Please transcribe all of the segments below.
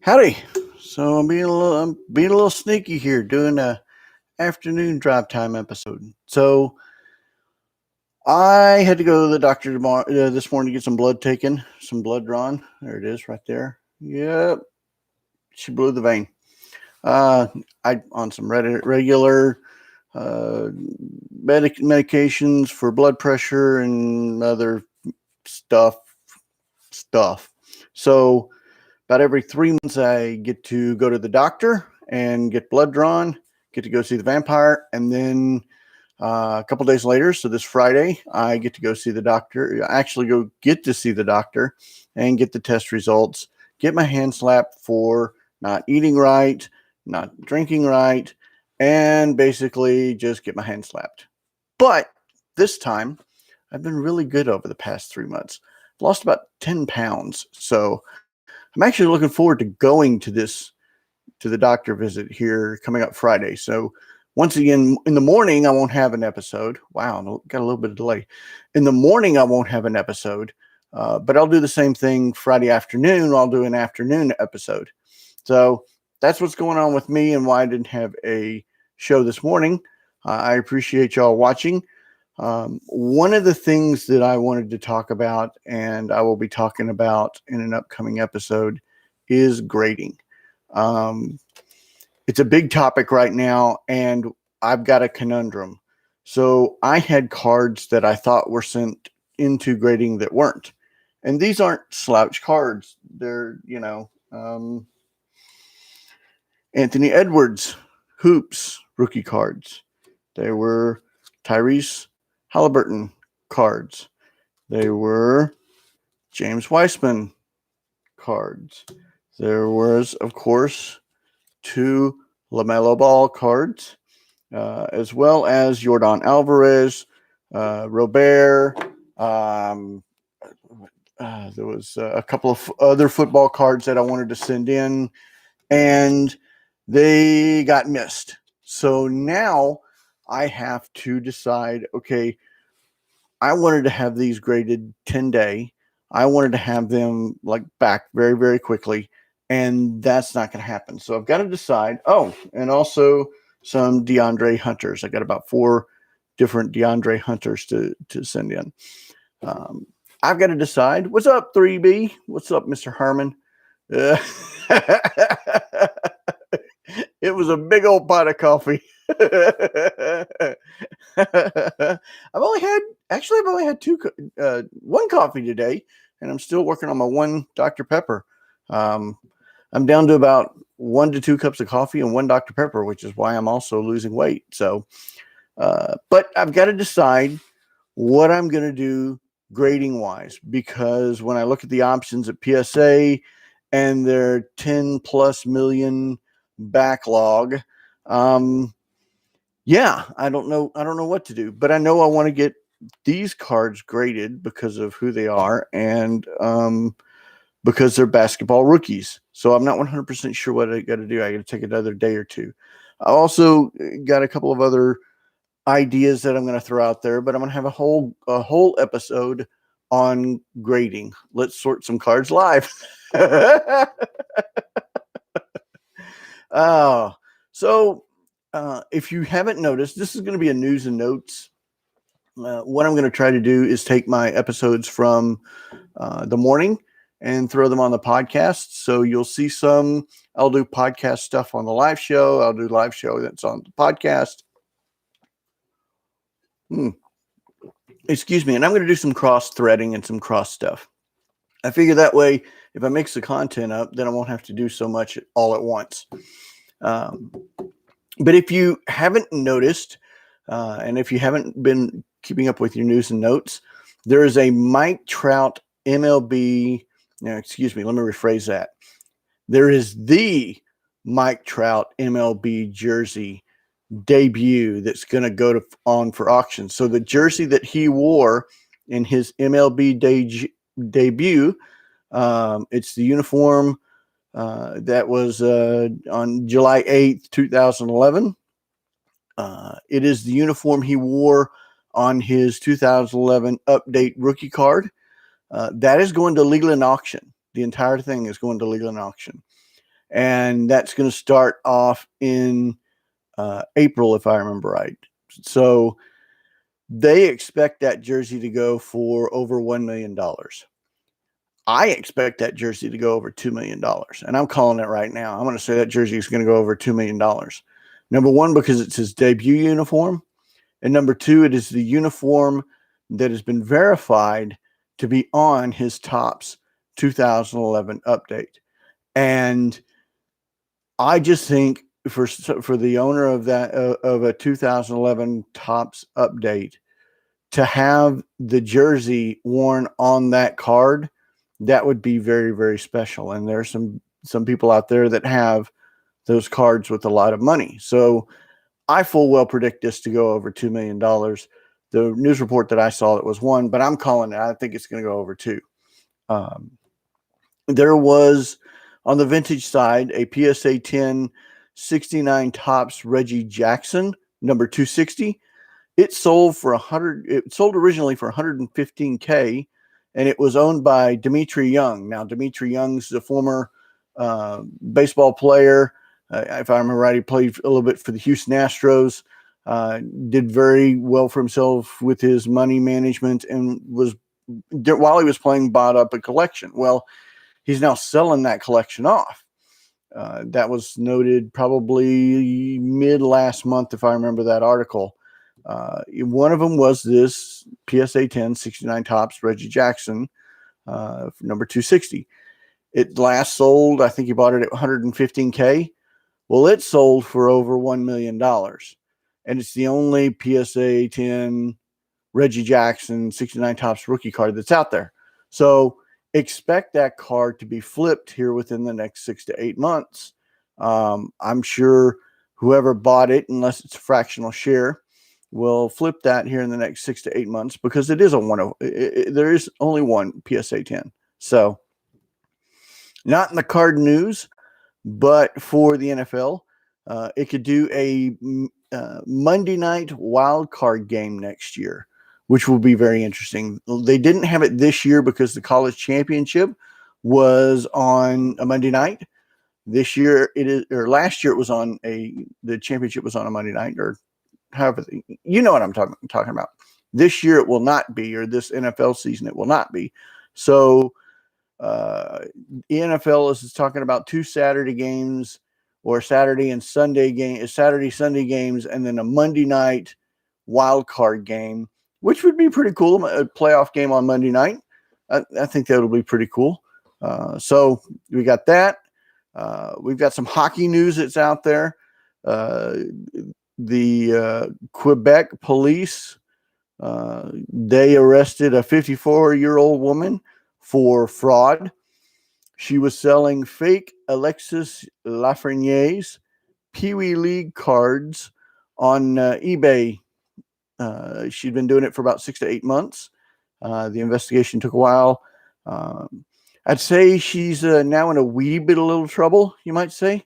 Howdy. So I'm being a little sneaky here, doing a afternoon drive time episode. So I had to go to the doctor this morning to get some blood taken, some blood drawn. There it is, right there. Yep, she blew the vein. Uh, I on some regular uh, medications for blood pressure and other stuff. Stuff. So about every 3 months, I get to go to the doctor and get blood drawn, get to go see the vampire. And then a couple days later, so this Friday, I get to go see the doctor, actually go get to see the doctor and get the test results, get my hand slapped for not eating right, not drinking right, and basically just get my hand slapped. But this time, I've been really good over the past 3 months. I've lost about 10 pounds. So I'm actually looking forward to going to the doctor visit here coming up Friday. So once again, in the morning, I won't have an episode. Wow, got a little bit of delay. In the morning, I won't have an episode, but I'll do the same thing Friday afternoon. I'll do an afternoon episode. So that's what's going on with me and why I didn't have a show this morning. I appreciate y'all watching. One of the things that I wanted to talk about, and I will be talking about in an upcoming episode, is grading. Um, it's a big topic right now, and I've got a conundrum. So I had cards that I thought were sent into grading that weren't. And these aren't slouch cards. They're, Anthony Edwards, Hoops, rookie cards. They were Tyrese Halliburton cards. They were James Wiseman cards. There was, of course, 2 LaMelo Ball cards, as well as Jordan Alvarez, Robert. There was a couple of other football cards that I wanted to send in, and they got missed. So now I have to decide, okay, I wanted to have these graded 10-day. I wanted to have them like back very, very quickly, and that's not going to happen. So I've got to decide. Oh, and also some DeAndre Hunters. I got about 4 different DeAndre Hunters to send in. I've got to decide. What's up, 3B? What's up, Mr. Herman? It was a big old pot of coffee. I've only had one coffee today, and I'm still working on my 1 Dr. Pepper. I'm down to about 1 to 2 cups of coffee and 1 Dr. Pepper, which is why I'm also losing weight. So, but I've got to decide what I'm going to do grading wise, because when I look at the options at PSA and their 10 plus million backlog, yeah, I don't know what to do, but I know I want to get these cards graded because of who they are and because they're basketball rookies. So I'm not 100% sure what I got to do. I got to take another day or two. I also got a couple of other ideas that I'm going to throw out there, but I'm going to have a whole episode on grading. Let's sort some cards live. So if you haven't noticed, this is going to be a news and notes. What I'm going to try to do is take my episodes from the morning and throw them on the podcast. So you'll see I'll do podcast stuff on the live show. I'll do live show that's on the podcast. Excuse me. And I'm going to do some cross threading and some cross stuff. I figure that way, if I mix the content up, then I won't have to do so much all at once. But if you haven't noticed, and if you haven't been keeping up with your news and notes, there is a Mike Trout MLB. No, excuse me. Let me rephrase that. There is the Mike Trout MLB jersey debut that's going to go on for auction. So the jersey that he wore in his MLB debut, it's the uniform that was on July 8th, 2011. It is the uniform he wore on his 2011 update rookie card. That is going to Leland auction. The entire thing is going to Leland auction. and that's going to start off in April, if I remember right. So they expect that jersey to go for over $1 million. I expect that jersey to go over $2 million, and I'm calling it right now. I'm going to say that jersey is going to go over $2 million. Number one, because it's his debut uniform, and number two, it is the uniform that has been verified to be on his Topps 2011 update. And I just think for the owner of that of a 2011 Topps update to have the jersey worn on that card, that would be very, very special. And there's some people out there that have those cards with a lot of money. So I full well predict this to go over $2 million. The news report that I saw, it was one, but I'm calling it. I think it's going to go over two. There was, on the vintage side, a PSA 10 69 Topps Reggie Jackson, number 260. It sold for it sold originally for $115K, and it was owned by Dmitry Young. Now, Dmitry Young's a former baseball player. If I remember right, he played a little bit for the Houston Astros, did very well for himself with his money management, and while he was playing, bought up a collection. Well, he's now selling that collection off. That was noted probably mid last month, if I remember that article. One of them was this PSA 10 69 Topps Reggie Jackson, number 260. It last sold, I think he bought it at $115K. Well, it sold for over $1 million. And it's the only PSA 10 Reggie Jackson 69 Topps rookie card that's out there. So expect that card to be flipped here within the next 6 to 8 months. I'm sure whoever bought it, unless it's a fractional share, will flip that here in the next 6 to 8 months, because it is there is only one PSA 10. So not in the card news, but for the NFL, it could do a Monday night wild card game next year, which will be very interesting. They didn't have it this year because the college championship was on a Monday night. This year it is, or last year it was on the championship was on a Monday night, or however, you know what I'm talking about. This year it will not be, or this NFL season it will not be. So the NFL is talking about 2 Saturday games, or Saturday Sunday games, and then a Monday night wild card game, which would be pretty cool. A playoff game on Monday night. I think that will be pretty cool. So we got that. We've got some hockey news that's out there. The Quebec police, they arrested a 54-year-old woman for fraud. She was selling fake Alexis Lafreniere's Pee Wee League cards on eBay. She'd been doing it for about 6 to 8 months. The investigation took a while. I'd say she's now in a wee bit of little trouble, you might say.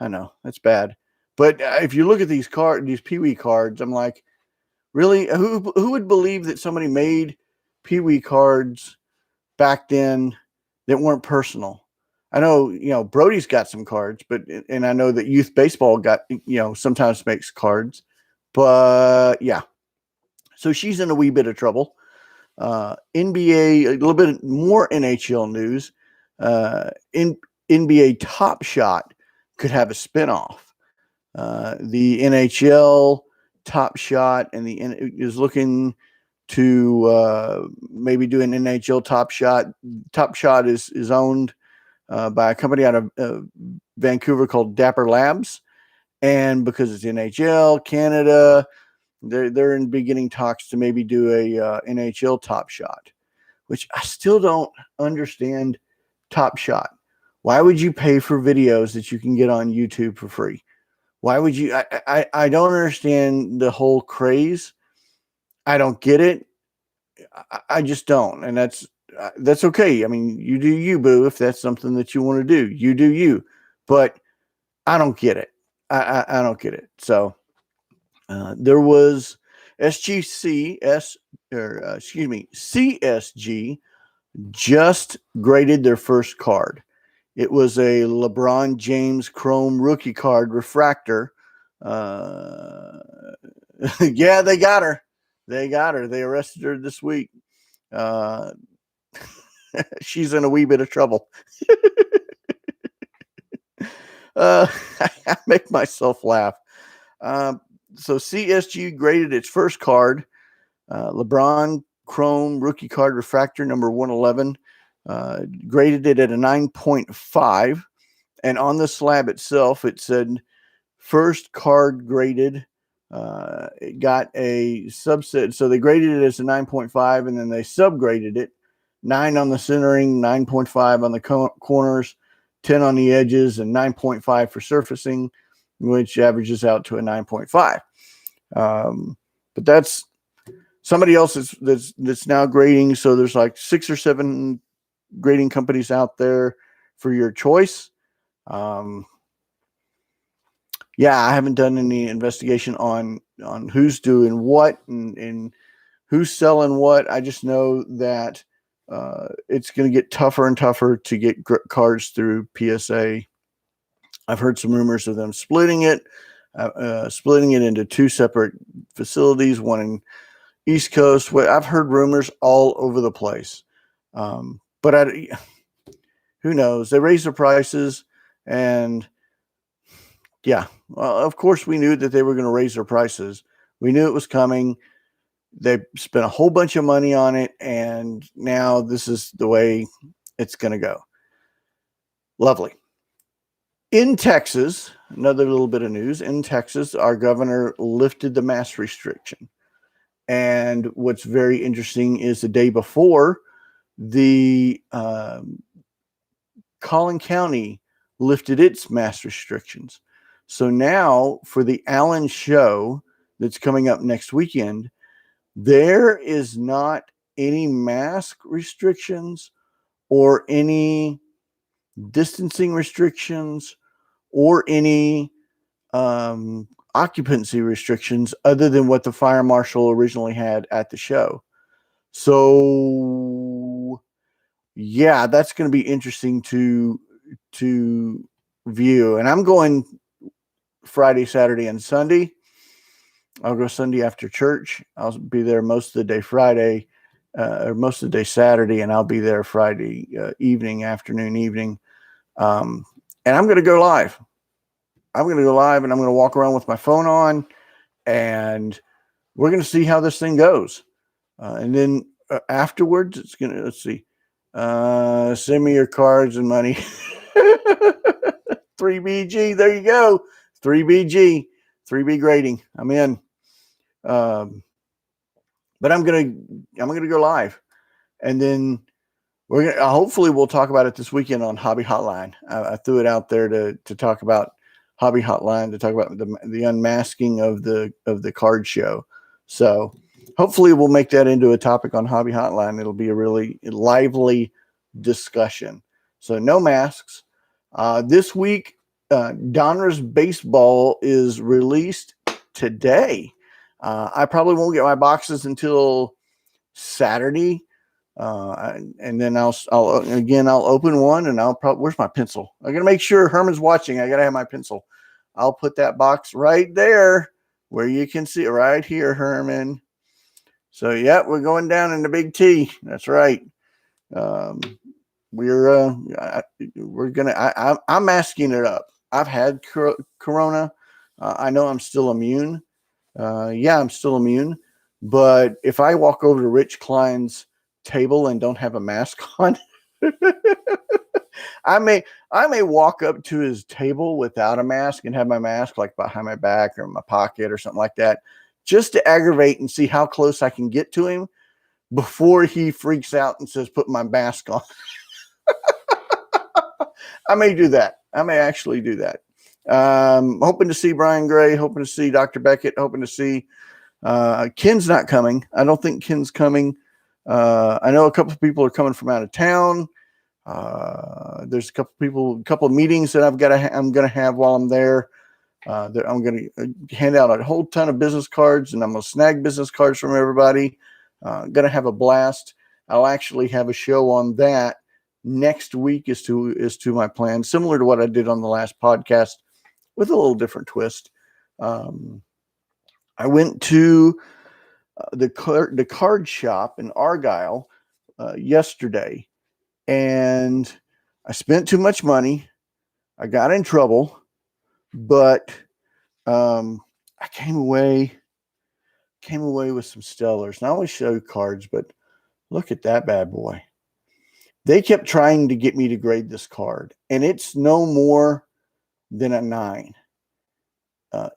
I know, that's bad. But if you look at these Pee Wee cards, I'm like, really? Who would believe that somebody made Pee Wee cards back then that weren't personal? I know, Brody's got some cards, and I know that youth baseball sometimes makes cards, but yeah. So she's in a wee bit of trouble. NBA, a little bit more NHL news. NBA Top Shot could have a spinoff. The NHL Top Shot is looking to maybe do an NHL Top Shot. Top Shot is owned by a company out of Vancouver called Dapper Labs, and because it's NHL Canada, they're in beginning talks to maybe do a NHL Top Shot, which I still don't understand. Top Shot. Why would you pay for videos that you can get on YouTube for free? Why would you? I don't understand the whole craze. I don't get it. I just don't, and that's okay. I mean, you do you, boo. If that's something that you want to do, you do you. But I don't get it. I don't get it. So there was CSG just graded their first card. It was a LeBron James Chrome rookie card refractor. Yeah, they got her. They got her. They arrested her this week. She's in a wee bit of trouble. I make myself laugh. So CSG graded its first card, LeBron Chrome rookie card refractor number 111, graded it at a 9.5. And on the slab itself, it said first card graded. It got a subset. So they graded it as a 9.5, and then they subgraded it. 9 on the centering, 9.5 on the corners, 10 on the edges, and 9.5 for surfacing, which averages out to a 9.5. But that's somebody else that's now grading. So there's like 6 or 7 grading companies out there for your choice. Yeah, I haven't done any investigation on who's doing what and who's selling what. I just know that it's going to get tougher and tougher to get cards through PSA. I've heard some rumors of them splitting it into 2 separate facilities, one in East Coast. I've heard rumors all over the place. But who knows? They raised their prices, and yeah, well, of course we knew that they were going to raise their prices. We knew it was coming. They spent a whole bunch of money on it, and now this is the way it's going to go. Lovely. In Texas, another little bit of news. In Texas, our governor lifted the mask restriction. And what's very interesting is the day before, the Collin County lifted its mask restrictions. So now for the Allen show that's coming up next weekend, there is not any mask restrictions or any distancing restrictions or any occupancy restrictions other than what the fire marshal originally had at the show. So yeah, that's going to be interesting to view. And I'm going Friday, Saturday, and Sunday. I'll go Sunday after church. I'll be there most of the day Friday, or most of the day Saturday, and I'll be there Friday afternoon, evening. And I'm going to go live. I'm going to go live, and I'm going to walk around with my phone on, and we're going to see how this thing goes. And then afterwards, it's going to, let's see, send me your cards and money. 3BG, there you go. 3BG, 3B grading. I'm in. But I'm gonna go live, and then we're gonna hopefully we'll talk about it this weekend on Hobby Hotline. I threw it out there to talk about Hobby Hotline, to talk about the unmasking of the card show. So hopefully we'll make that into a topic on Hobby Hotline. It'll be a really lively discussion. So no masks. This week, Donruss Baseball is released today. I probably won't get my boxes until Saturday. And then I'll open one, and where's my pencil? I got to make sure Herman's watching. I got to have my pencil. I'll put that box right there where you can see it right here, Herman. So yeah, we're going down in the big T. That's right. I'm masking it up. I've had Corona. I know I'm still immune. I'm still immune. But if I walk over to Rich Klein's table and don't have a mask on, I may walk up to his table without a mask and have my mask like behind my back or in my pocket or something like that, just to aggravate and see how close I can get to him before he freaks out and says, "Put my mask on." I may do that. I may actually do that. Hoping to see Brian Gray, hoping to see Dr. Beckett, hoping to see Ken's not coming. I don't think Ken's coming. I know a couple of people are coming from out of town. There's a couple of meetings that I'm going to have while I'm there. That I'm going to hand out a whole ton of business cards, and I'm going to snag business cards from everybody. Going to have a blast. I'll actually have a show on that next week is to my plan, similar to what I did on the last podcast, with a little different twist. I went to the card shop in Argyle yesterday, and I spent too much money. I got in trouble, but I came away with some stellars. Not only show cards, but look at that bad boy. They kept trying to get me to grade this card, and it's no more than a 9.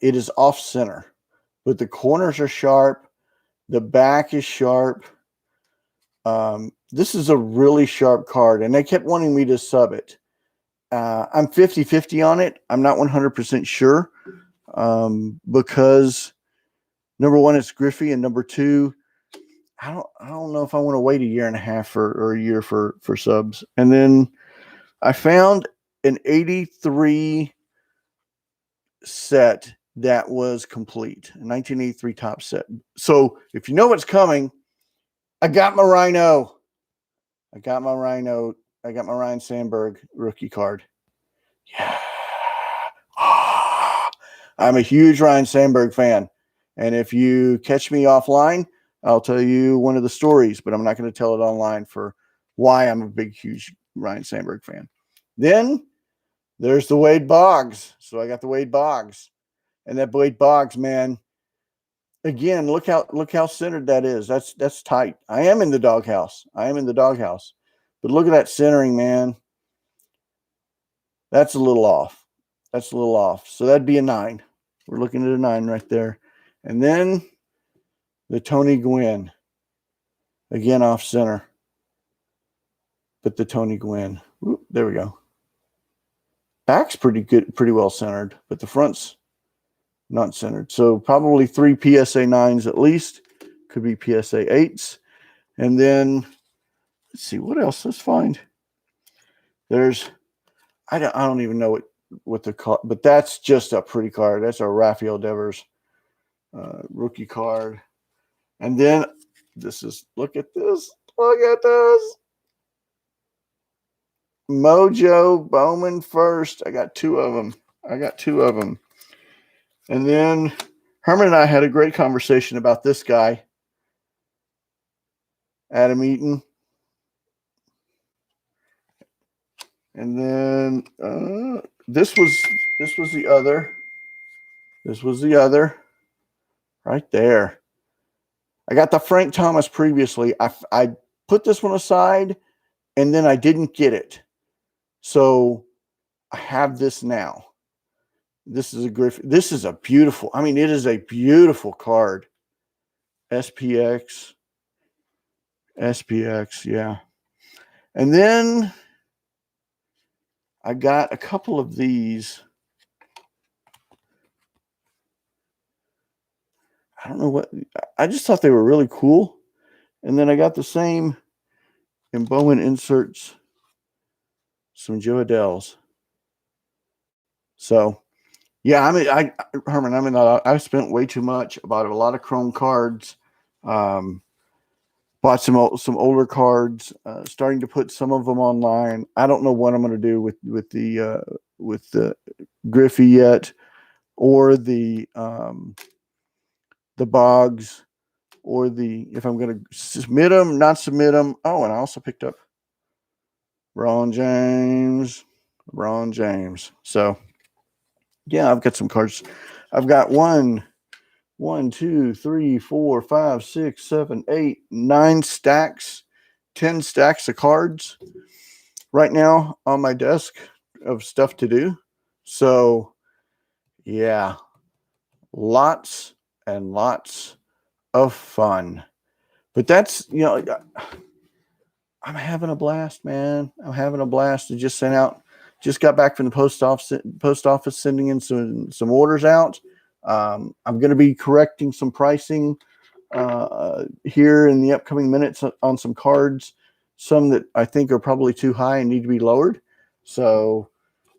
It is off center, but the corners are sharp. The back is sharp. This is a really sharp card, and they kept wanting me to sub it. I'm 50-50 on it. I'm not 100% sure because number one, it's Griffey, and number two, I don't know if I want to wait a year and a half or a year for subs. And then I found an 83 set that was complete, a 1983 top set. So if you know what's coming, I got my Rhino. I got my Ryne Sandberg rookie card. Yeah. I'm a huge Ryne Sandberg fan. And if you catch me offline, I'll tell you one of the stories, but I'm not going to tell it online for why I'm a big, huge Ryne Sandberg fan. Then there's the Wade Boggs. So I got the Wade Boggs. And that Wade Boggs, man, again, look how centered that is. That's tight. I am in the doghouse. But look at that centering, man. That's a little off. So that'd be a 9. We're looking at a 9 right there. And then the Tony Gwynn. Again, off center. But the Tony Gwynn. Ooh, there we go. Back's pretty good, pretty well centered, but the front's not centered. So probably 3 PSA 9s at least. Could be PSA 8s. And then let's see what else. Let's find. I don't even know what the card, but that's just a pretty card. That's a Rafael Devers rookie card. And then look at this. Mojo Bowman first. I got 2 of them. And then Herman and I had a great conversation about this guy, Adam Eaton. And then this was the other. This was the other. Right there. I got the Frank Thomas previously. I put this one aside, and then I didn't get it. So I have this now. This is a Griffey. This is a beautiful. I mean, it is a beautiful card. SPX, yeah. And then I got a couple of these. I don't know what. I just thought they were really cool. And then I got the same in Bowman inserts, some Joe Adele's. So, yeah, Herman, I spent way too much. Bought a lot of chrome cards. Bought some older cards. Starting to put some of them online. I don't know what I'm going to do with the Griffey yet, or the Boggs, or if I'm going to submit them, not submit them. Oh, and I also picked up LeBron James. So, yeah, I've got some cards. I've got 1, 2, 3, 4, 5, 6, 7, 8, 9 stacks, 10 stacks of cards right now on my desk of stuff to do. So, yeah, lots and lots of fun. But that's, I'm having a blast, man. I'm having a blast. I just got back from the post office sending in some orders out. I'm going to be correcting some pricing here in the upcoming minutes on some cards, some that I think are probably too high and need to be lowered. So,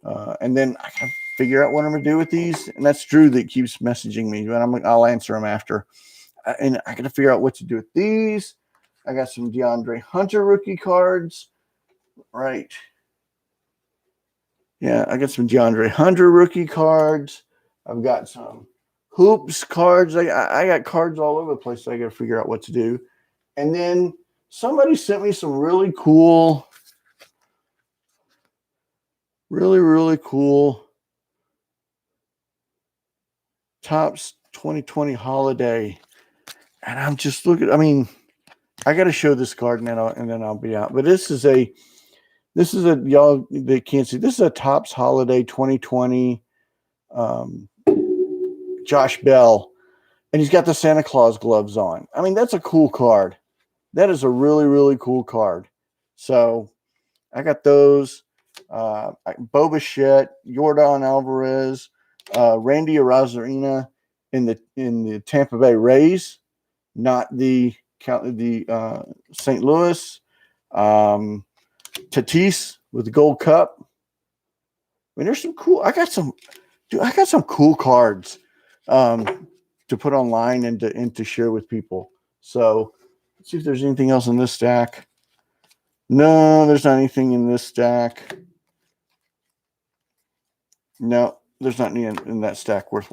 and then I can figure out what I'm going to do with these. And that's Drew that keeps messaging me, but I'll answer him after. And I got to figure out what to do with these. I got some DeAndre Hunter rookie cards. Right. Yeah, I got some DeAndre Hunter rookie cards. I've got some hoops cards. I got cards all over the place. So I got to figure out what to do. And then somebody sent me some really cool, really cool Topps 2020 holiday. And I'm just looking. I mean, I got to show this card and then I'll be out. But this is a y'all they can't see. This is a Topps Holiday 2020. Josh Bell, and he's got the Santa Claus gloves on. I mean, that's a cool card. That is a really cool card. So I got those. Bo Bichette, Yordan Alvarez, Randy Arozarena in the Tampa Bay Rays, not the St. Louis. Tatis with the Gold Cup. I mean, there's some cool. I got some cool cards to put online and to share with people. So let's see if there's anything else in this stack. No, there's not anything in this stack. No, there's not any in that stack worth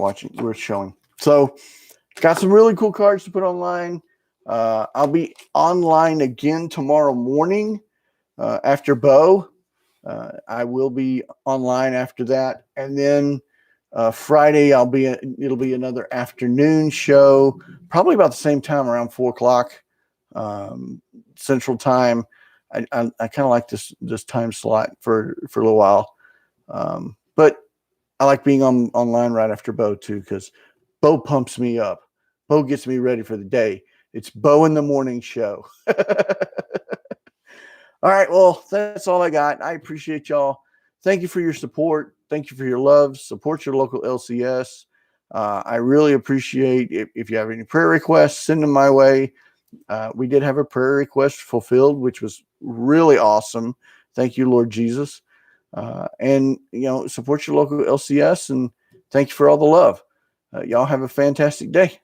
showing. So got some really cool cards to put online. I'll be online again tomorrow morning after Bo. I will be online after that. And then Friday, it'll be another afternoon show, probably about the same time, around 4:00 Central Time. I kind of like this time slot for a little while, but I like being online right after Bo too, because Bo pumps me up. Bo gets me ready for the day. It's Bo in the morning show. All right, well, that's all I got. I appreciate y'all. Thank you for your support. Thank you for your love. Support your local LCS. I really appreciate if you have any prayer requests, send them my way. We did have a prayer request fulfilled, which was really awesome. Thank you, Lord Jesus. And, support your local LCS, and thank you for all the love. Y'all have a fantastic day.